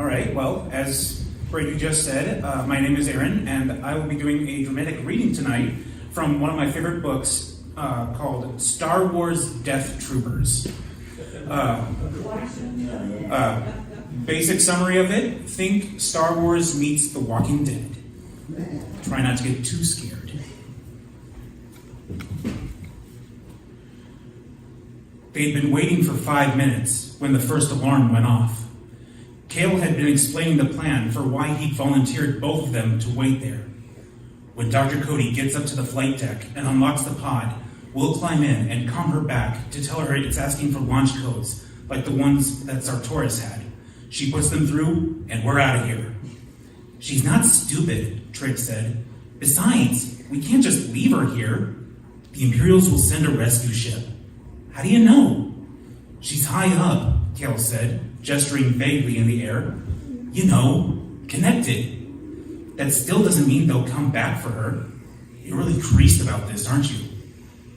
All right, well, as Brady just said, my name is Aaron, and I will be doing a dramatic reading tonight from one of my favorite books called Star Wars Death Troopers. Basic summary of it, think Star Wars meets The Walking Dead. Try not to get too scared. They'd been waiting for 5 minutes when the first alarm went off. Cale had been explaining the plan for why he'd volunteered both of them to wait there. When Dr. Cody gets up to the flight deck and unlocks the pod, we'll climb in and calm her back to tell her it's asking for launch codes, like the ones that Sartoris had. She puts them through, and we're out of here. She's not stupid, Trig said. Besides, we can't just leave her here. The Imperials will send a rescue ship. How do you know? She's high up, Cale said, gesturing vaguely in the air. You know, connected. That still doesn't mean they'll come back for her. You're really creased about this, aren't you?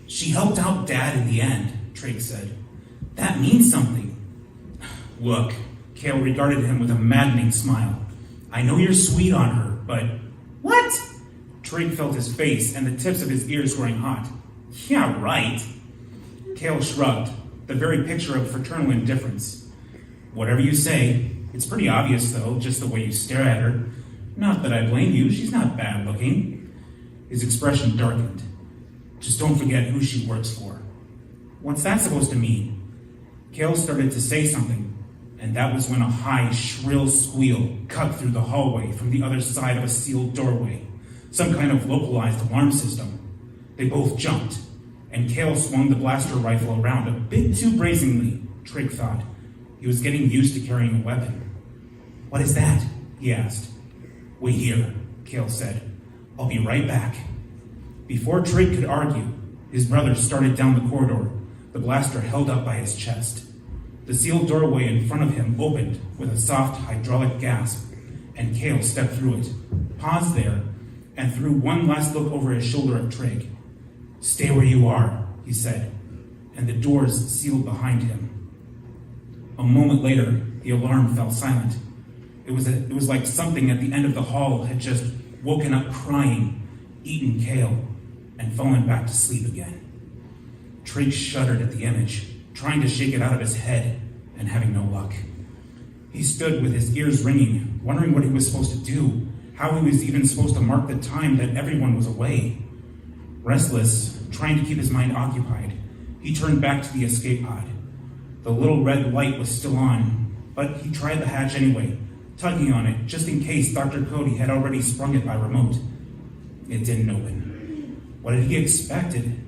She helped out Dad in the end, Trig said. That means something. Look, Cale regarded him with a maddening smile. I know you're sweet on her, but... What? Trig felt his face and the tips of his ears growing hot. Yeah, right. Cale shrugged, the very picture of fraternal indifference. Whatever you say. It's pretty obvious, though, just the way you stare at her. Not that I blame you, she's not bad looking. His expression darkened. Just don't forget who she works for. What's that supposed to mean? Cale started to say something, and that was when a high, shrill squeal cut through the hallway from the other side of a sealed doorway, some kind of localized alarm system. They both jumped, and Cale swung the blaster rifle around a bit too brazenly, Trig thought. He was getting used to carrying a weapon. What is that? He asked. Wait here, Cale said. I'll be right back. Before Trig could argue, his brother started down the corridor, the blaster held up by his chest. The sealed doorway in front of him opened with a soft hydraulic gasp, and Cale stepped through it, paused there, and threw one last look over his shoulder at Trig. Stay where you are, he said, and the doors sealed behind him. A moment later, the alarm fell silent. It was like something at the end of the hall had just woken up crying, eaten Cale, and fallen back to sleep again. Trig shuddered at the image, trying to shake it out of his head, and having no luck. He stood with his ears ringing, wondering what he was supposed to do, how he was even supposed to mark the time that everyone was away. Restless, trying to keep his mind occupied, he turned back to the escape pod. The little red light was still on, but he tried the hatch anyway, tugging on it just in case Dr. Cody had already sprung it by remote. It didn't open. What had he expected?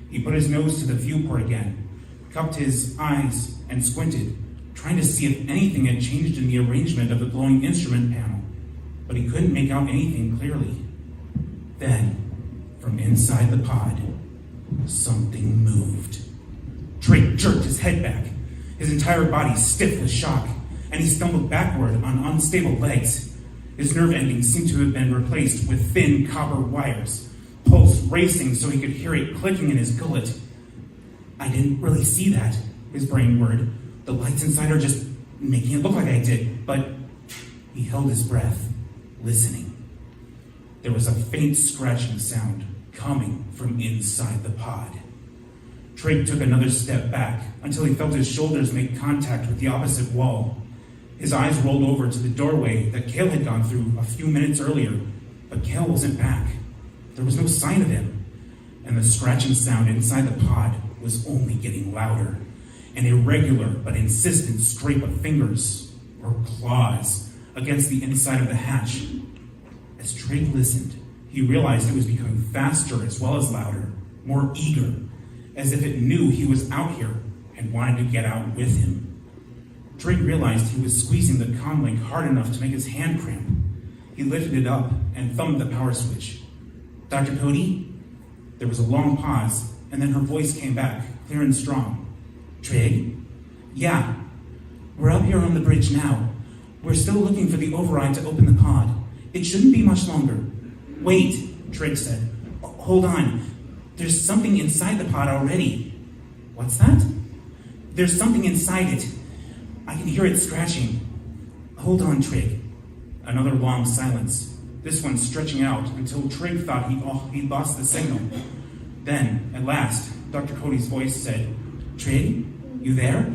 He put his nose to the viewport again, cupped his eyes, and squinted, trying to see if anything had changed in the arrangement of the glowing instrument panel, but he couldn't make out anything clearly. Then, from inside the pod, something moved. Trig jerked his head back, his entire body stiff with shock, and he stumbled backward on unstable legs. His nerve endings seemed to have been replaced with thin copper wires, pulse racing so he could hear it clicking in his gullet. I didn't really see that, his brain whirred. The lights inside are just making it look like I did, but he held his breath, listening. There was a faint scratching sound coming from inside the pod. Trig took another step back until he felt his shoulders make contact with the opposite wall. His eyes rolled over to the doorway that Cale had gone through a few minutes earlier, but Cale wasn't back. There was no sign of him, and the scratching sound inside the pod was only getting louder, an irregular but insistent scrape of fingers or claws against the inside of the hatch. As Trig listened, he realized it was becoming faster as well as louder, more eager, as if it knew he was out here and wanted to get out with him. Trig realized he was squeezing the comm link hard enough to make his hand cramp. He lifted it up and thumbed the power switch. Dr. Cody? There was a long pause, and then her voice came back, clear and strong. Trig? Yeah. We're up here on the bridge now. We're still looking for the override to open the pod. It shouldn't be much longer. Wait, Trig said. Hold on. There's something inside the pod already. What's that? There's something inside it. I can hear it scratching. Hold on, Trig. Another long silence, this one stretching out until Trig thought he'd lost the signal. Then, at last, Dr. Cody's voice said, Trig, you there?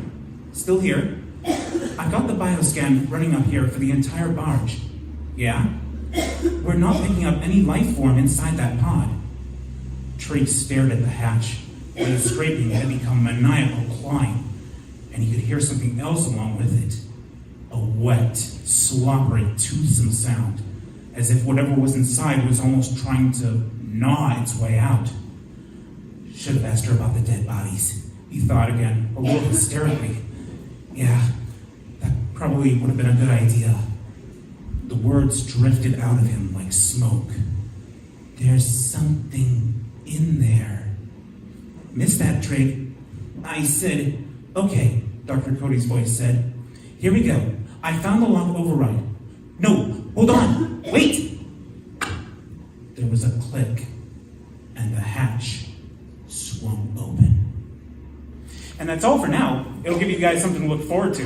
Still here? I've got the bioscan running up here for the entire barge. Yeah? We're not picking up any life form inside that pod. Trig stared at the hatch, where the scraping had become maniacal clawing, and he could hear something else along with it. A wet, slobbery, toothsome sound, as if whatever was inside was almost trying to gnaw its way out. Should have asked her about the dead bodies, he thought again, a little hysterically. Yeah, that probably would have been a good idea. The words drifted out of him like smoke. There's something in there. Missed that, Trig. I said, okay, Dr. Cody's voice said. Here we go. I found the lock override. No, hold on. Wait! There was a click, and the hatch swung open. And that's all for now. It'll give you guys something to look forward to.